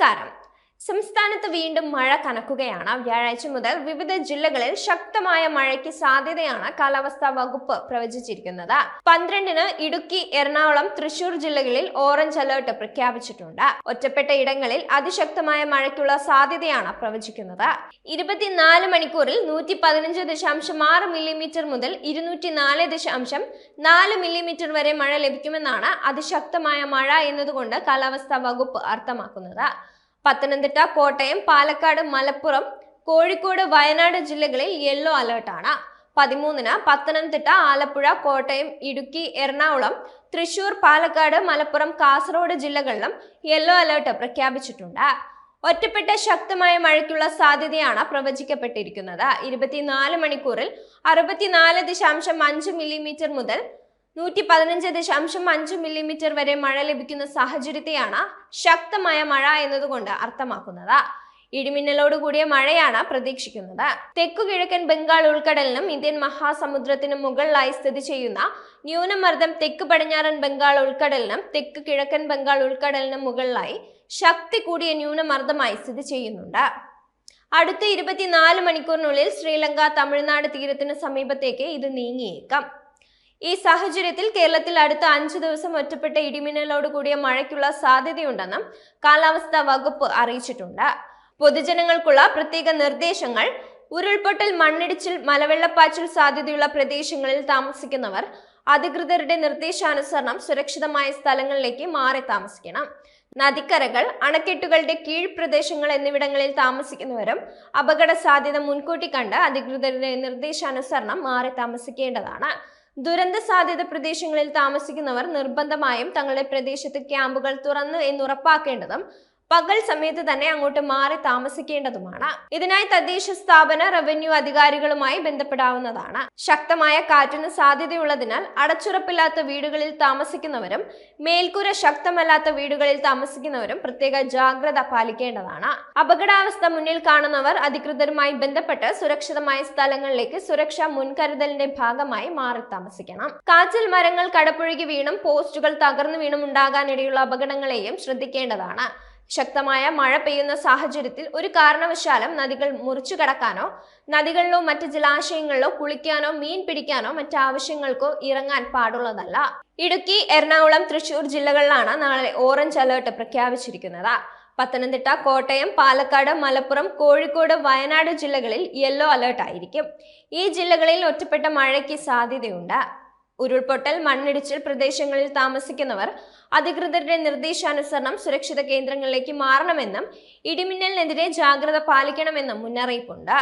നമസ്കാരം. സംസ്ഥാനത്ത് വീണ്ടും മഴ കനക്കുകയാണ്. വ്യാഴാഴ്ച മുതൽ വിവിധ ജില്ലകളിൽ ശക്തമായ മഴയ്ക്ക് സാധ്യതയാണ് കാലാവസ്ഥാ വകുപ്പ് പ്രവചിച്ചിരിക്കുന്നത്. 12-ന് ഇടുക്കി, എറണാകുളം, തൃശൂർ ജില്ലകളിൽ ഓറഞ്ച് അലർട്ട് പ്രഖ്യാപിച്ചിട്ടുണ്ട്. ഒറ്റപ്പെട്ട ഇടങ്ങളിൽ അതിശക്തമായ മഴയ്ക്കുള്ള സാധ്യതയാണ് പ്രവചിക്കുന്നത്. 24 മണിക്കൂറിൽ 115.6 മില്ലിമീറ്റർ മുതൽ 204.4 മില്ലിമീറ്റർ വരെ മഴ ലഭിക്കുമെന്നാണ് അതിശക്തമായ മഴ എന്നതുകൊണ്ട് കാലാവസ്ഥാ വകുപ്പ് അർത്ഥമാക്കുന്നത്. പത്തനംതിട്ട, കോട്ടയം, പാലക്കാട്, മലപ്പുറം, കോഴിക്കോട്, വയനാട് ജില്ലകളിൽ യെല്ലോ അലേർട്ടാണ്. 13-ന് പത്തനംതിട്ട, ആലപ്പുഴ, കോട്ടയം, ഇടുക്കി, എറണാകുളം, തൃശൂർ, പാലക്കാട്, മലപ്പുറം, കാസർഗോഡ് ജില്ലകളിലും യെല്ലോ അലേർട്ട് പ്രഖ്യാപിച്ചിട്ടുണ്ട്. ഒറ്റപ്പെട്ട ശക്തമായ മഴയ്ക്കുള്ള സാധ്യതയാണ് പ്രവചിക്കപ്പെട്ടിരിക്കുന്നത്. 24 മണിക്കൂറിൽ 64.5 മില്ലിമീറ്റർ മുതൽ 115.5 മില്ലിമീറ്റർ വരെ മഴ ലഭിക്കുന്ന സാഹചര്യത്തെയാണ് ശക്തമായ മഴ എന്നതുകൊണ്ട് അർത്ഥമാക്കുന്നത്. ഇടിമിന്നലോടുകൂടിയ മഴയാണ് പ്രതീക്ഷിക്കുന്നത്. തെക്കുകിഴക്കൻ ബംഗാൾ ഉൾക്കടലിനും ഇന്ത്യൻ മഹാസമുദ്രത്തിനും മുകളിലായി സ്ഥിതി ചെയ്യുന്ന ന്യൂനമർദ്ദം തെക്ക് പടിഞ്ഞാറൻ ബംഗാൾ ഉൾക്കടലിനും തെക്ക് കിഴക്കൻ ബംഗാൾ ഉൾക്കടലിനും മുകളിലായി ശക്തി കൂടിയ ന്യൂനമർദ്ദമായി സ്ഥിതി ചെയ്യുന്നുണ്ട്. അടുത്ത 24 മണിക്കൂറിനുള്ളിൽ ശ്രീലങ്ക, തമിഴ്നാട് തീരത്തിന് സമീപത്തേക്ക് ഇത് നീങ്ങിയേക്കാം. ഈ സാഹചര്യത്തിൽ കേരളത്തിൽ അടുത്ത 5 ദിവസം ഒറ്റപ്പെട്ട ഇടിമിന്നലോട് കൂടിയ മഴയ്ക്കുള്ള സാധ്യതയുണ്ടെന്നും കാലാവസ്ഥാ വകുപ്പ് അറിയിച്ചിട്ടുണ്ട്. പൊതുജനങ്ങൾക്കുള്ള പ്രത്യേക നിർദ്ദേശങ്ങൾ: ഉരുൾപൊട്ടൽ, മണ്ണിടിച്ചിൽ, മലവെള്ളപ്പാച്ചിൽ സാധ്യതയുള്ള പ്രദേശങ്ങളിൽ താമസിക്കുന്നവർ അധികൃതരുടെ നിർദ്ദേശാനുസരണം സുരക്ഷിതമായ സ്ഥലങ്ങളിലേക്ക് മാറി താമസിക്കണം. നദിക്കരകൾ, അണക്കെട്ടുകളുടെ കീഴ്പ്രദേശങ്ങൾ എന്നിവിടങ്ങളിൽ താമസിക്കുന്നവരും അപകട സാധ്യത മുൻകൂട്ടി കണ്ട് അധികൃതരുടെ നിർദ്ദേശാനുസരണം മാറി താമസിക്കേണ്ടതാണ്. ദുരന്ത സാധ്യത പ്രദേശങ്ങളിൽ താമസിക്കുന്നവർ നിർബന്ധമായും തങ്ങളുടെ പ്രദേശത്ത് ക്യാമ്പുകൾ തുറന്നു എന്നുറപ്പാക്കേണ്ടതും പകൽ സമയത്ത് തന്നെ അങ്ങോട്ട് മാറി താമസിക്കേണ്ടതുമാണ്. ഇതിനായി തദ്ദേശ സ്ഥാപന, റവന്യൂ അധികാരികളുമായി ബന്ധപ്പെടാവുന്നതാണ്. ശക്തമായ കാറ്റിന് സാധ്യതയുള്ളതിനാൽ അടച്ചുറപ്പില്ലാത്ത വീടുകളിൽ താമസിക്കുന്നവരും മേൽക്കൂര ശക്തമല്ലാത്ത വീടുകളിൽ താമസിക്കുന്നവരും പ്രത്യേക ജാഗ്രത പാലിക്കേണ്ടതാണ്. അപകടാവസ്ഥ മുന്നിൽ കാണുന്നവർ അധികൃതരുമായി ബന്ധപ്പെട്ട് സുരക്ഷിതമായ സ്ഥലങ്ങളിലേക്ക് സുരക്ഷാ മുൻകരുതലിന്റെ ഭാഗമായി മാറി താമസിക്കണം. കാറ്റിൽ മരങ്ങൾ കടപുഴകി വീണും പോസ്റ്റുകൾ തകർന്നു വീണും ഉണ്ടാകാനിടയുള്ള അപകടങ്ങളെയും ശ്രദ്ധിക്കേണ്ടതാണ്. ശക്തമായ മഴ പെയ്യുന്ന സാഹചര്യത്തിൽ ഒരു കാരണവശാലും നദികൾ മുറിച്ചു കടക്കാനോ നദികളിലോ മറ്റ് ജലാശയങ്ങളിലോ കുളിക്കാനോ മീൻ പിടിക്കാനോ മറ്റാവശ്യങ്ങൾക്കോ ഇറങ്ങാൻ പാടുള്ളതല്ല. ഇടുക്കി, എറണാകുളം, തൃശൂർ ജില്ലകളിലാണ് നാളെ ഓറഞ്ച് അലേർട്ട് പ്രഖ്യാപിച്ചിരിക്കുന്നത്. പത്തനംതിട്ട, കോട്ടയം, പാലക്കാട്, മലപ്പുറം, കോഴിക്കോട്, വയനാട് ജില്ലകളിൽ യെല്ലോ അലേർട്ട് ആയിരിക്കും. ഈ ജില്ലകളിൽ ഒറ്റപ്പെട്ട മഴയ്ക്ക് സാധ്യതയുണ്ട്. ഉരുൾപൊട്ടൽ, മണ്ണിടിച്ചിൽ പ്രദേശങ്ങളിൽ താമസിക്കുന്നവർ അധികൃതരുടെ നിർദ്ദേശാനുസരണം സുരക്ഷിത കേന്ദ്രങ്ങളിലേക്ക് മാറണമെന്നും ഇടിമിന്നലിനെതിരെ ജാഗ്രത പാലിക്കണമെന്നും മുന്നറിയിപ്പുണ്ട്.